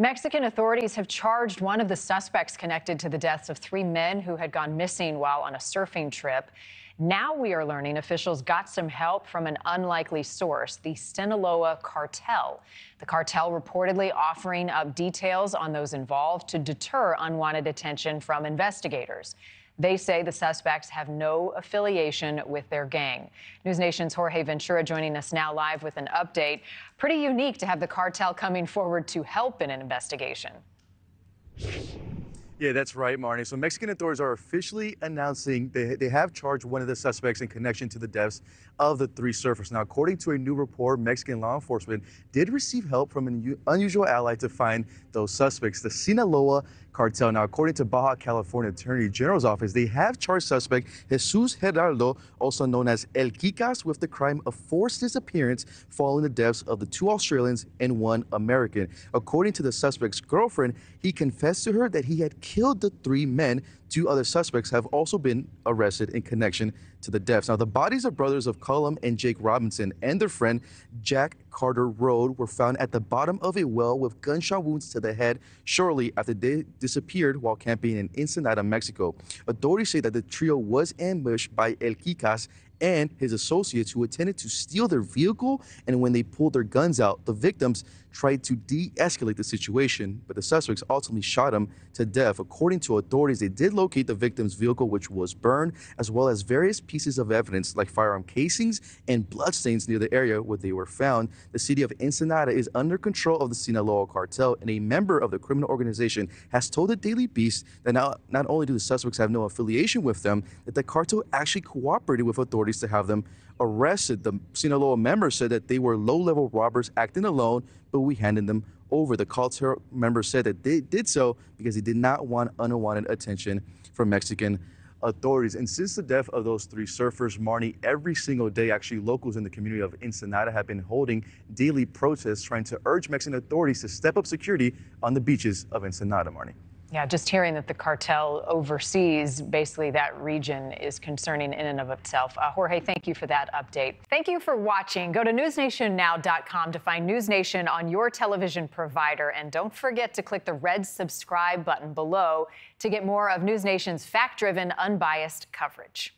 Mexican authorities have charged one of the suspects connected to the deaths of three men who had gone missing while on a surfing trip. Now we are learning officials got some help from an unlikely source, the Sinaloa Cartel. The cartel reportedly offering up details on those involved to deter unwanted attention from investigators. They say the suspects have no affiliation with their gang. NewsNation's Jorge Ventura joining us now live with an update. Pretty unique to have the cartel coming forward to help in an investigation. Yeah, that's right, Marni. So Mexican authorities are officially announcing they have charged one of the suspects in connection to the deaths of the three surfers. Now, according to a new report, Mexican law enforcement did receive help from an unusual ally to find those suspects, the Sinaloa Cartel. Now, according to Baja California Attorney General's office, they have charged suspect Jesus Geraldo, also known as El Quicas, with the crime of forced disappearance following the deaths of the two Australians and one American. According to the suspect's girlfriend, he confessed to her that he had killed the three men. Two other suspects have also been arrested in connection to the deaths. Now, the bodies of brothers of Cullum and Jake Robinson and their friend Jack Carter Road were found at the bottom of a well with gunshot wounds to the head shortly after they disappeared while camping in Ensenada, Mexico. Authorities say that the trio was ambushed by El Quicas and his associates who attempted to steal their vehicle, and when they pulled their guns out, the victims tried to de-escalate the situation, but the suspects ultimately shot him to death. According to authorities, they did locate the victim's vehicle, which was burned, as well as various pieces of evidence like firearm casings and bloodstains near the area where they were found. The city of Ensenada is under control of the Sinaloa Cartel, and a member of the criminal organization has told the Daily Beast that not only do the suspects have no affiliation with them, that the cartel actually cooperated with authorities to have them arrested. The Sinaloa member said that they were low-level robbers acting alone, but we handed them over. The cartel member said that they did so because they did not want unwanted attention from Mexican authorities. And since the death of those three surfers, Marni, every single day, actually, locals in the community of Ensenada have been holding daily protests trying to urge Mexican authorities to step up security on the beaches of Ensenada, Marni. Yeah, just hearing that the cartel oversees basically that region is concerning in and of itself. Jorge, thank you for that update. Thank you for watching. Go to newsnationnow.com to find NewsNation on your television provider. And don't forget to click the red subscribe button below to get more of NewsNation's fact-driven, unbiased coverage.